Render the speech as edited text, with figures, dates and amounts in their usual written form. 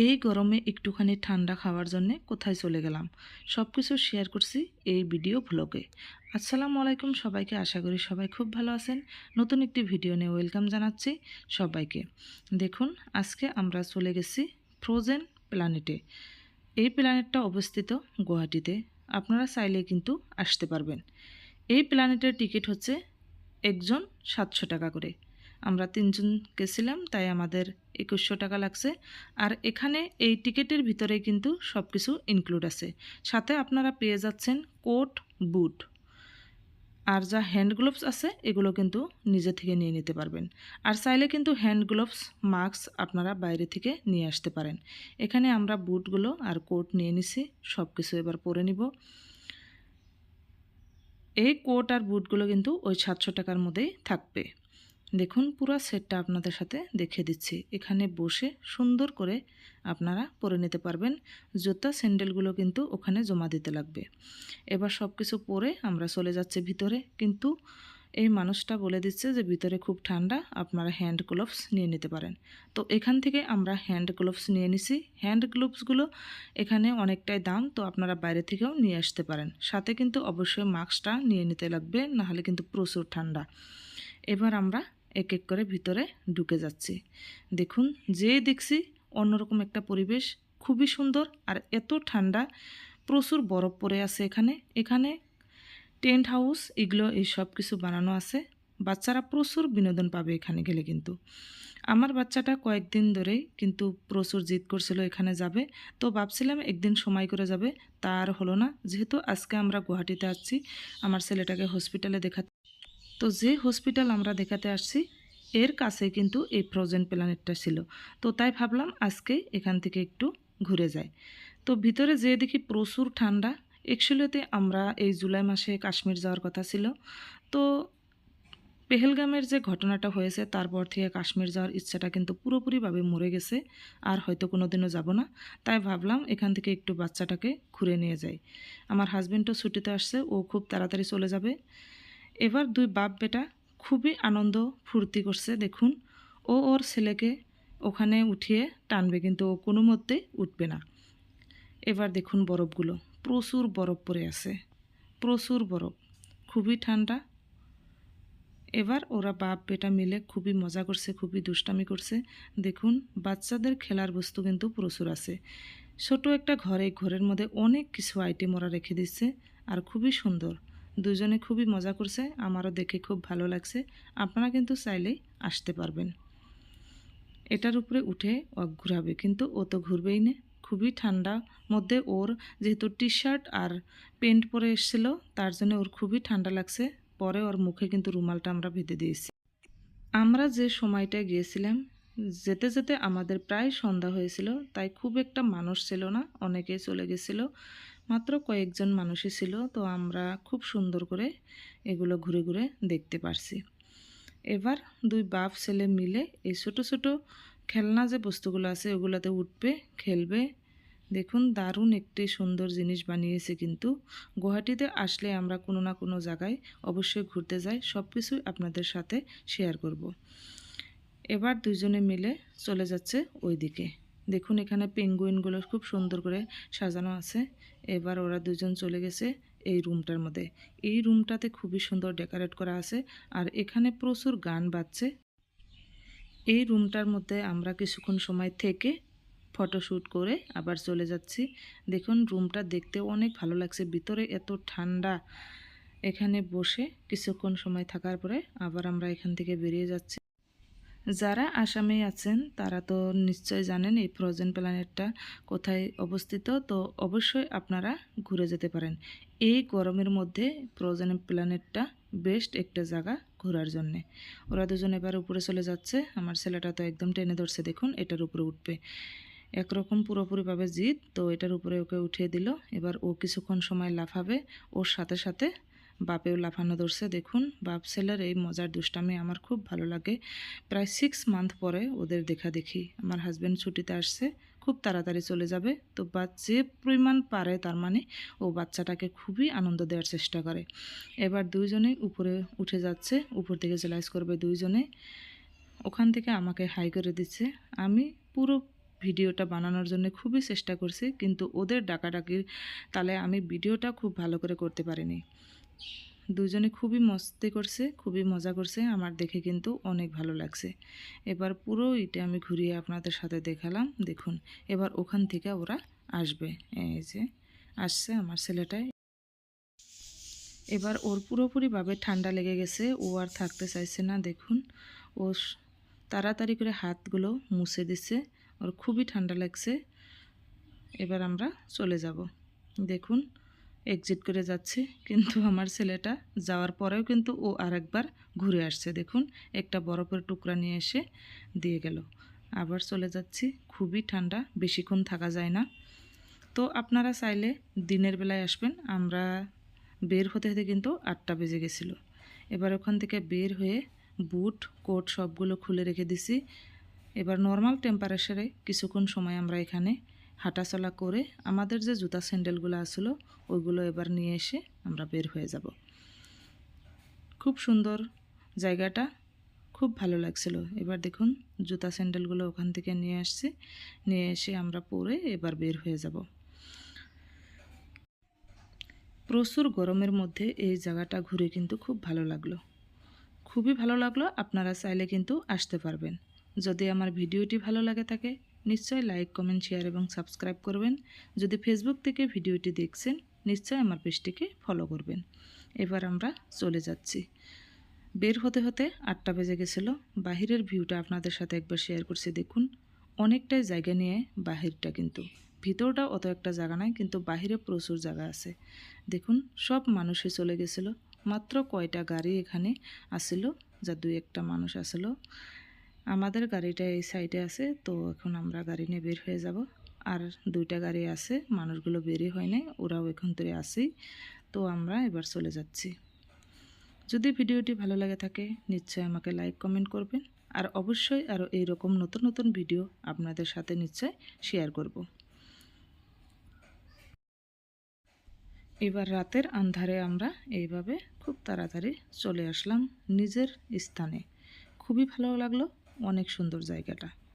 এই গরমে একটুখানি ঠান্ডা খাওয়ার জন্য কোথায় চলে গেলাম সব কিছু শেয়ার করছি এই ভিডিও ব্লগে। আসসালামু আলাইকুম সবাইকে, আশা করি সবাই খুব ভালো আছেন। নতুন একটি ভিডিও নিয়ে ওয়েলকাম জানাচ্ছি সবাইকে। দেখুন, আজকে আমরা চলে গেছি ফ্রোজেন প্ল্যানেটে। এই প্ল্যানেটটা অবস্থিত গুয়াহাটিতে। আপনারা চাইলে কিন্তু আসতে পারবেন। এই প্ল্যানেটের টিকিট হচ্ছে একজন 700 টাকা করে। আমরা 3জন গেছিলাম, তাই আমাদের 2100 টাকা লাগছে। আর এখানে এই টিকিটের ভিতরে কিন্তু সব কিছু ইনক্লুড আছে। সাথে আপনারা পেয়ে যাচ্ছেন কোট, বুট, আর যা হ্যান্ড গ্লোভস আছে এগুলো কিন্তু নিজে থেকে নিয়ে নিতে পারবেন। আর চাইলে কিন্তু হ্যান্ড গ্লোভস, মাস্ক আপনারা বাইরে থেকে নিয়ে আসতে পারেন। এখানে আমরা বুটগুলো আর কোট নিয়ে নিছি, সব কিছু এবার পরে নিব। এই কোট আর বুটগুলো কিন্তু ওই 700 টাকার মধ্যেই থাকবে। দেখুন, পুরো সেটটা আপনাদের সাথে দেখিয়ে দিচ্ছি। এখানে বসে সুন্দর করে আপনারা পরে নিতে পারবেন। জুতা, স্যান্ডেলগুলো কিন্তু ওখানে জমা দিতে লাগবে। এবার সব কিছু পরে আমরা চলে যাচ্ছি ভিতরে, কিন্তু এই মানুষটা বলে দিচ্ছে যে ভিতরে খুব ঠান্ডা, আপনারা হ্যান্ড গ্লোভস নিয়ে নিতে পারেন। তো এখান থেকে আমরা হ্যান্ড গ্লোভস নিয়ে নিছি। হ্যান্ড গ্লোভসগুলো এখানে অনেকটাই দাম, তো আপনারা বাইরে থেকেও নিয়ে আসতে পারেন। সাথে কিন্তু অবশ্যই মাস্কটা নিয়ে নিতে লাগবে, নাহলে কিন্তু প্রচুর ঠান্ডা। এবার আমরা এক এক করে ভিতরে ঢুকে যাচ্ছি। দেখুন, যে দেখছি অন্যরকম একটা পরিবেশ, খুবই সুন্দর আর এত ঠান্ডা। প্রচুর বরফ পড়ে আছে এখানে। এখানে টেন্ট হাউস এগুলো এই সব কিছু বানানো আছে। বাচ্চারা প্রচুর বিনোদন পাবে এখানে গেলে। কিন্তু আমার বাচ্চাটা কয়েকদিন ধরেই কিন্তু প্রচুর জিদ করছিল এখানে যাবে। তো ভাবছিলাম একদিন সময় করে যাবে, তার হলো না। যেহেতু আজকে আমরা গুয়াহাটিতে আসছি আমার ছেলেটাকে হসপিটালে দেখাতে, তো যে হসপিটাল আমরা দেখাতে আসছি এর কাছে কিন্তু এই ফ্রোজেন প্ল্যানেটটা ছিল। তো তাই ভাবলাম আজকে এখান থেকে একটু ঘুরে যাই। তো ভিতরে যেয়ে দেখি প্রচুর ঠান্ডা। অ্যাকচুয়ালিতে আমরা এই জুলাই মাসে কাশ্মীর যাওয়ার কথা ছিল। তো পেহেলগামের যে ঘটনাটা হয়েছে তারপর থেকে কাশ্মীর যাওয়ার ইচ্ছাটা কিন্তু পুরোপুরিভাবে মরে গেছে। আর হয়তো কোনো দিনও যাব না। তাই ভাবলাম এখান থেকে একটু বাচ্চাটাকে ঘুরে নিয়ে যাই। আমার হাজব্যান্ডও ছুটিতে আসছে, ও খুব তাড়াতাড়ি চলে যাবে। এবার দুই বাপ বেটা খুবই আনন্দ ফুর্তি করছে। দেখুন, ও ওর ছেলেকে ওখানে উঠিয়ে টানবে, কিন্তু ও কোনো মতেই উঠবে না। এবার দেখুন বরফগুলো, প্রচুর বরফ পড়ে আছে, প্রচুর বরফ, খুবই ঠান্ডা। এবার ওরা বাপ বেটা মিলে খুবই মজা করছে, খুবই দুষ্টামি করছে। দেখুন, বাচ্চাদের খেলার বস্তু কিন্তু প্রচুর আছে। ছোট একটা ঘরে, ঘরের মধ্যে অনেক কিছু আইটেম ওরা রেখে দিচ্ছে, আর খুবই সুন্দর। দুজনে খুবই মজা করছে, আমারও দেখে খুব ভালো লাগছে। আপনারা কিন্তু চাইলেই আসতে পারবেন। এটার উপরে উঠে ও ঘুরাবে, কিন্তু ও তো ঘুরবেই না। খুবই ঠান্ডা মধ্যে ওর, যেহেতু টি শার্ট আর প্যান্ট পরে এসেছিলো, তার জন্য ওর খুবই ঠান্ডা লাগছে। পরে ওর মুখে কিন্তু রুমালটা আমরা বেঁধে দিয়েছি। আমরা যে সময়টায় গিয়েছিলাম, যেতে যেতে আমাদের প্রায় সন্ধ্যা হয়েছিল, তাই খুব একটা মানুষ ছিল না, অনেকেই চলে গেছিল। মাত্র কয়েকজন মানুষই ছিল। তো আমরা খুব সুন্দর করে এগুলো ঘুরে ঘুরে দেখতে পারছি। এবার দুই বাপ ছেলে মিলে এই ছোট ছোট খেলনা যে বস্তুগুলো আছে ওগুলোতে উঠবে, খেলবে। দেখুন, দারুণ একটি সুন্দর জিনিস বানিয়েছে। কিন্তু গুয়াহাটিতে আসলে আমরা কোনো না কোনো জায়গায় অবশ্যই ঘুরতে যাই, সব কিছুই আপনাদের সাথে শেয়ার করব। এবার দুজনে মিলে চলে যাচ্ছে ওই দিকে। দেখুন, এখানে পেঙ্গুইনগুলো খুব সুন্দর করে সাজানো আছে। এবার ওরা দুজন চলে গেছে এই রুমটার মধ্যে। এই রুমটাতে খুবই সুন্দর ডেকোরেট করা আছে, আর এখানে প্রচুর গান বাজছে। এই রুমটার মধ্যে আমরা কিছুক্ষণ সময় থেকে ফটোশ্যুট করে আবার চলে যাচ্ছি। দেখুন, রুমটা দেখতে অনেক ভালো লাগছে, ভিতরে এত ঠান্ডা। এখানে বসে কিছুক্ষণ সময় থাকার পরে আবার আমরা এখান থেকে বেরিয়ে যাচ্ছি। যারা আসামে আছেন তারা তো নিশ্চয় জানেন এই ফ্রোজেন প্ল্যানেটটা কোথায় অবস্থিত। তো অবশ্যই আপনারা ঘুরে যেতে পারেন। এই গরমের মধ্যে ফ্রোজেন প্ল্যানেটটা বেস্ট একটা জায়গা ঘোরার জন্যে। ওরা দুজন এবার উপরে চলে যাচ্ছে। আমার ছেলেটা তো একদম টেনে ধরছে, দেখুন এটার উপরে উঠবে। একরকম পুরোপুরিভাবে জিদ, তো এটার উপরে ওকে উঠিয়ে দিল। এবার ও কিছুক্ষণ সময় লাফাবে, ওর সাথে সাথে বাপেও লাফানো ধরছে। দেখুন, বাপ ছেলের এই মজার দুষ্টামি আমার খুব ভালো লাগে। প্রায় 6 মান্থ পরে ওদের দেখা দেখি। আমার হাজব্যান্ড ছুটিতে আসছে, খুব তাড়াতাড়ি চলে যাবে। তো যে পরিমাণ পারে তার মানে ও বাচ্চাটাকে খুবই আনন্দ দেওয়ার চেষ্টা করে। এবার দুইজনেই উপরে উঠে যাচ্ছে, উপর থেকে স্লাইস করবে দুইজনে। ওখান থেকে আমাকে হাই করে দিচ্ছে। আমি পুরো ভিডিওটা বানানোর জন্য খুবই চেষ্টা করছি, কিন্তু ওদের ডাকাডাকির তালে আমি ভিডিওটা খুব ভালো করে করতে পারিনি। দুজনে খুবই মস্তি করছে, খুবই মজা করছে, আমার দেখে কিন্তু অনেক ভালো লাগছে। এবার পুরো এটা আমি ঘুরিয়ে আপনাদের সাথে দেখালাম। দেখুন এবার ওখান থেকে ওরা আসবে, এই যে আসছে আমার ছেলেটাই। এবার ওর পুরোপুরিভাবে ঠান্ডা লেগে গেছে, ও আর থাকতে চাইছে না। দেখুন ও তাড়াতাড়ি করে হাতগুলো মুছে দিচ্ছে, ওর খুবই ঠান্ডা লাগছে। এবার আমরা চলে যাব। দেখুন এক্সিট করে যাচ্ছি, কিন্তু আমার ছেলেটা যাওয়ার পরেও কিন্তু ও আরেকবার ঘুরে আসছে। দেখুন একটা বরফের টুকরা নিয়ে এসে দিয়ে গেল। আবার চলে যাচ্ছি, খুবই ঠান্ডা, বেশিক্ষণ থাকা যায় না। তো আপনারা চাইলে দিনের বেলায় আসবেন। আমরা বের হতে হতে কিন্তু 8টা বেজে গেছিলো। এবার ওখান থেকে বের হয়ে বুট কোট সবগুলো খুলে রেখে দিছি। এবার নর্মাল টেম্পারেচারে কিছুক্ষণ সময় আমরা এখানে হাঁটাচলা করে আমাদের যে জুতা স্যান্ডেলগুলো আসলো ওইগুলো এবার নিয়ে এসে আমরা বের হয়ে যাব। খুব সুন্দর জায়গাটা, খুব ভালো লাগছিল। এবার দেখুন জুতা স্যান্ডেলগুলো ওখান থেকে নিয়ে আসছি, নিয়ে এসে আমরা পরে এবার বের হয়ে যাব। প্রচুর গরমের মধ্যে এই জায়গাটা ঘুরে কিন্তু খুব ভালো লাগলো, খুবই ভালো লাগলো। আপনারা চাইলে কিন্তু আসতে পারবেন। যদি আমার ভিডিওটি ভালো লাগে থাকে নিশ্চয়ই লাইক কমেন্ট শেয়ার এবং সাবস্ক্রাইব করবেন। যদি ফেসবুক থেকে ভিডিওটি দেখছেন নিশ্চয়ই আমার পেজটিকে ফলো করবেন। এবার আমরা চলে যাচ্ছি। বের হতে হতে 8টা বেজে গেছিলো। বাহিরের ভিউটা আপনাদের সাথে একবার শেয়ার করছি। দেখুন অনেকটাই জায়গা নিয়ে বাহিরটা, কিন্তু ভিতরটা অত একটা জায়গা নাই, কিন্তু বাহিরে প্রচুর জায়গা আছে। দেখুন সব মানুষই চলে গেছিলো, মাত্র কয়টা গাড়ি এখানে আসিল, যা 2-1টা মানুষ আসলো। আমাদের গাড়িটা এই সাইডে আছে, তো এখন আমরা গাড়ি নিয়ে বের হয়ে যাব। আর 2টা গাড়ি আছে, মানুষগুলো বেরই হয় নাই, ওরাও এখন ধরে আসেই। তো আমরা এবার চলে যাচ্ছি। যদি ভিডিওটি ভালো লাগে থাকে নিশ্চয়ই আমাকে লাইক কমেন্ট করবেন, আর অবশ্যই আরও এইরকম নতুন নতুন ভিডিও আপনাদের সাথে নিশ্চয় শেয়ার করব। এবার রাতের আন্ধারে আমরা এইভাবে খুব তাড়াতাড়ি চলে আসলাম নিজের স্থানে। খুবই ভালো লাগলো, অনেক সুন্দর জায়গাটা।